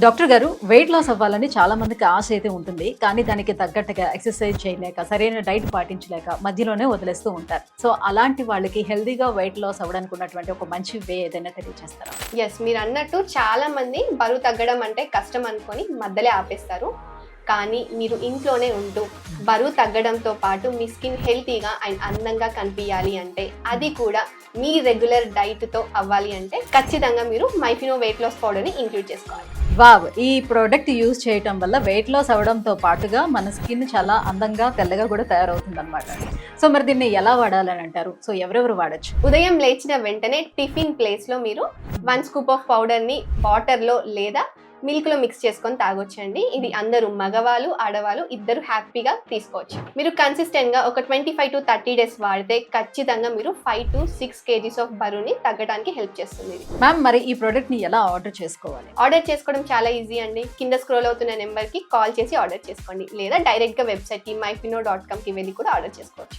Doctor గారు, weight loss అవ్వాలని చాలా మందికి ఆశ అయితే ఉంటుంది. కానీ దానికి తగ్గట్టుగా ఎక్సర్సైజ్ చేయలేక, సరైన డైట్ పాటించలేక మధ్యలోనే వదిలేస్తూ ఉంటారు. సో అలాంటి వాళ్ళకి హెల్తీగా వెయిట్ లాస్ అవ్వడానికి ఉన్నటువంటి ఒక మంచి వే ఏదైనా తెలియజేస్తారా? మీరు అన్నట్టు చాలా మంది బరువు తగ్గడం అంటే కష్టం అనుకొని మధ్యలో ఆపేస్తారు. కానీ మీరు ఇంట్లోనే ఉంటూ బరువు తగ్గడంతో పాటు మీ స్కిన్ హెల్తీగా అండ్ అందంగా కనిపించాలి అంటే, అది కూడా మీ రెగ్యులర్ డైట్తో అవ్వాలి అంటే ఖచ్చితంగా మీరు మైఫినో వెయిట్ లాస్ పౌడర్ని ఇంక్లూడ్ చేసుకోవాలి. వావ్! ఈ ప్రోడక్ట్ యూజ్ చేయటం వల్ల వెయిట్ లాస్ అవ్వడంతో పాటుగా మన స్కిన్ చాలా అందంగా, తెల్లగా కూడా తయారవుతుందన్నమాట. సో మరి దీన్ని ఎలా వాడాలని అంటారు? సో ఎవరెవరు వాడొచ్చు? ఉదయం లేచిన వెంటనే టిఫిన్ ప్లేస్లో మీరు 1 స్కూప్ ఆఫ్ పౌడర్ని వాటర్లో లేదా మిల్క్లో మిక్స్ చేసుకొని తాగొచ్చండి. ఇది అందరూ మగవాళ్ళు, ఆడవాళ్ళు ఇద్దరు హ్యాపీగా తీసుకోవచ్చు. మీరు కన్సిస్టెంట్గా ఒక 25 to 30 డేస్ వాడితే ఖచ్చితంగా మీరు 5 to 6 kgs ఆఫ్ బరువుని తగ్గడానికి హెల్ప్ చేస్తుంది. మ్యామ్, మరి ఈ ప్రోడక్ట్ని ఎలా ఆర్డర్ చేసుకోవాలి? ఆర్డర్ చేసుకోవడం చాలా ఈజీ అండి. కింద స్క్రోల్ అవుతున్న నెంబర్కి కాల్ చేసి ఆర్డర్ చేసుకోండి, లేదా డైరెక్ట్గా వెబ్సైట్కి myfino.com వెళ్ళి కూడా ఆర్డర్ చేసుకోవచ్చు.